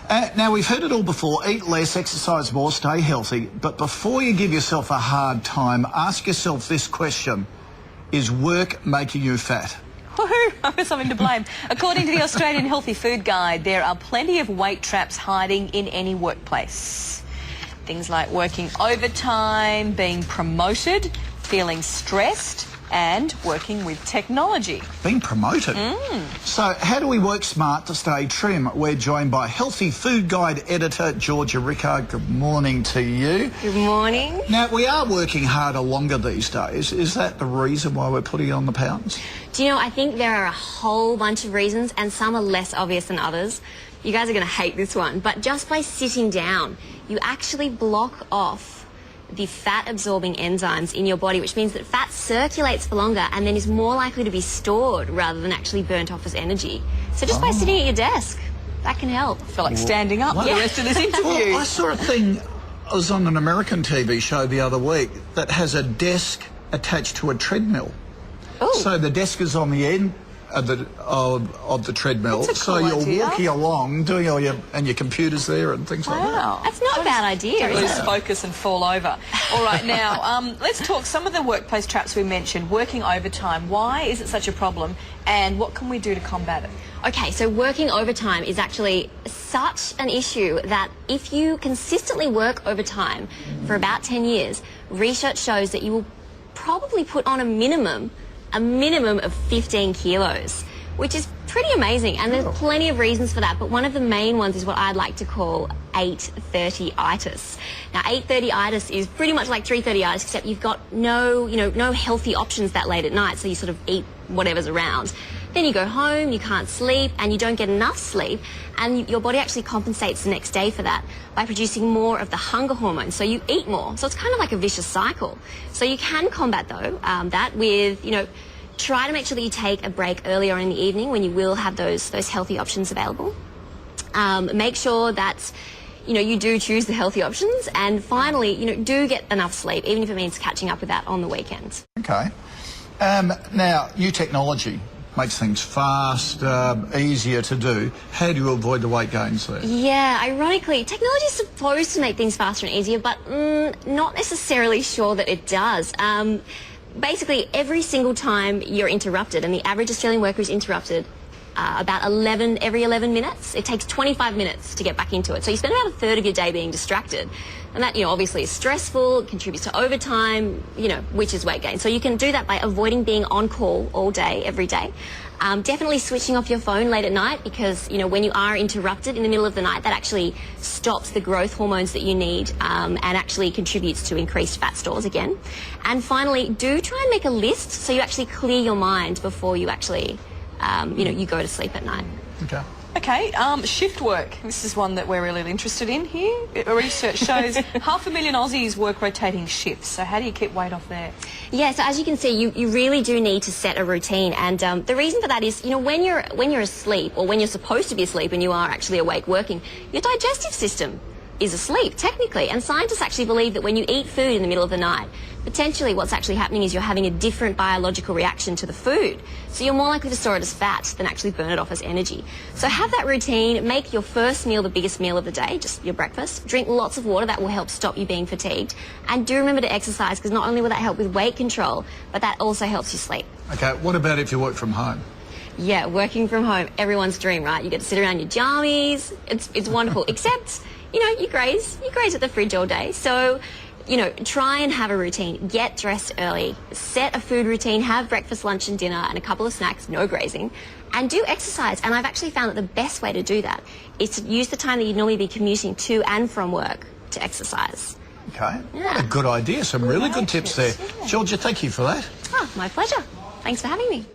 Now, we've heard it all before. Eat less, exercise more, stay healthy. But before you give yourself a hard time, ask yourself this question. Is work making you fat? Woohoo! I've got something to blame. According to the Australian Healthy Food Guide, there are plenty of weight traps hiding in any workplace. Things like working overtime, being promoted, feeling stressed, and working with technology. Being promoted? So how do we work smart to stay trim? We're joined by Healthy Food Guide editor Georgia Rickard. Good morning to you. Good morning. Now, we are working harder longer these days. Is that the reason why we're putting on the pounds? Do you know, I think there are a whole bunch of reasons, and some are less obvious than others. You guys are going to hate this one, but just by sitting down, you actually block off the fat-absorbing enzymes in your body, which means that fat circulates for longer and then is more likely to be stored rather than actually burnt off as energy. So just by sitting at your desk, that can help. I feel like standing up for the rest of this interview. Well, I saw a thing, I was on an American TV show the other week that has a desk attached to a treadmill. Ooh. So the desk is on the end of the treadmill. That's a cool so you're idea. walking along, doing all your computer's there and things like that. Wow. That's not a bad idea, Don't is lose it? focus and fall over. All right, now, let's talk some of the workplace traps we mentioned. Working overtime. Why is it such a problem, and what can we do to combat it? Okay, so working overtime is actually such an issue that if you consistently work overtime for about 10 years, research shows that you will probably put on a minimum of 15 kilos, which is pretty amazing. And there's plenty of reasons for that, but one of the main ones is what I'd like to call 8:30-itis. Now, 8:30-itis is pretty much like 3:30-itis, except you've got no healthy options that late at night, so you sort of eat whatever's around. Then you go home, you can't sleep, and you don't get enough sleep, and your body actually compensates the next day for that by producing more of the hunger hormone, so you eat more. So it's kind of like a vicious cycle. So you can combat, though, that with, try to make sure that you take a break earlier in the evening when you will have those healthy options available. Make sure that you do choose the healthy options, and finally, do get enough sleep, even if it means catching up with that on the weekend. Okay. Now, new technology makes things fast, easier to do. How do you avoid the weight gains there? Yeah, ironically, technology is supposed to make things faster and easier, but not necessarily sure that it does. Basically, every single time you're interrupted, and the average Australian worker is interrupted about every 11 minutes. It takes 25 minutes to get back into it. So you spend about a third of your day being distracted. And that, obviously is stressful, contributes to overtime, which is weight gain. So you can do that by avoiding being on call all day, every day. Definitely switching off your phone late at night because, when you are interrupted in the middle of the night, that actually stops the growth hormones that you need and actually contributes to increased fat stores again. And finally, do try and make a list so you actually clear your mind before you actually, you go to sleep at night. Okay. Okay, shift work. This is one that we're really interested in here. Research shows 500,000 Aussies work rotating shifts. So how do you keep weight off there? Yeah, so as you can see, you really do need to set a routine. And the reason for that is, when you're asleep, or when you're supposed to be asleep and you are actually awake working, your digestive system is asleep, technically. And scientists actually believe that when you eat food in the middle of the night, potentially what's actually happening is you're having a different biological reaction to the food. So you're more likely to store it as fat than actually burn it off as energy. So have that routine, make your first meal the biggest meal of the day, just your breakfast. Drink lots of water, that will help stop you being fatigued. And do remember to exercise, because not only will that help with weight control, but that also helps you sleep. Okay, what about if you work from home? Yeah, working from home, everyone's dream, right? You get to sit around your jammies, it's wonderful, except, you graze at the fridge all day. So, try and have a routine. Get dressed early. Set a food routine. Have breakfast, lunch and dinner and a couple of snacks, no grazing. And do exercise. And I've actually found that the best way to do that is to use the time that you'd normally be commuting to and from work to exercise. Okay. Yeah. What a good idea. Some really good tips there. Yeah. Georgia, thank you for that. Oh, my pleasure. Thanks for having me.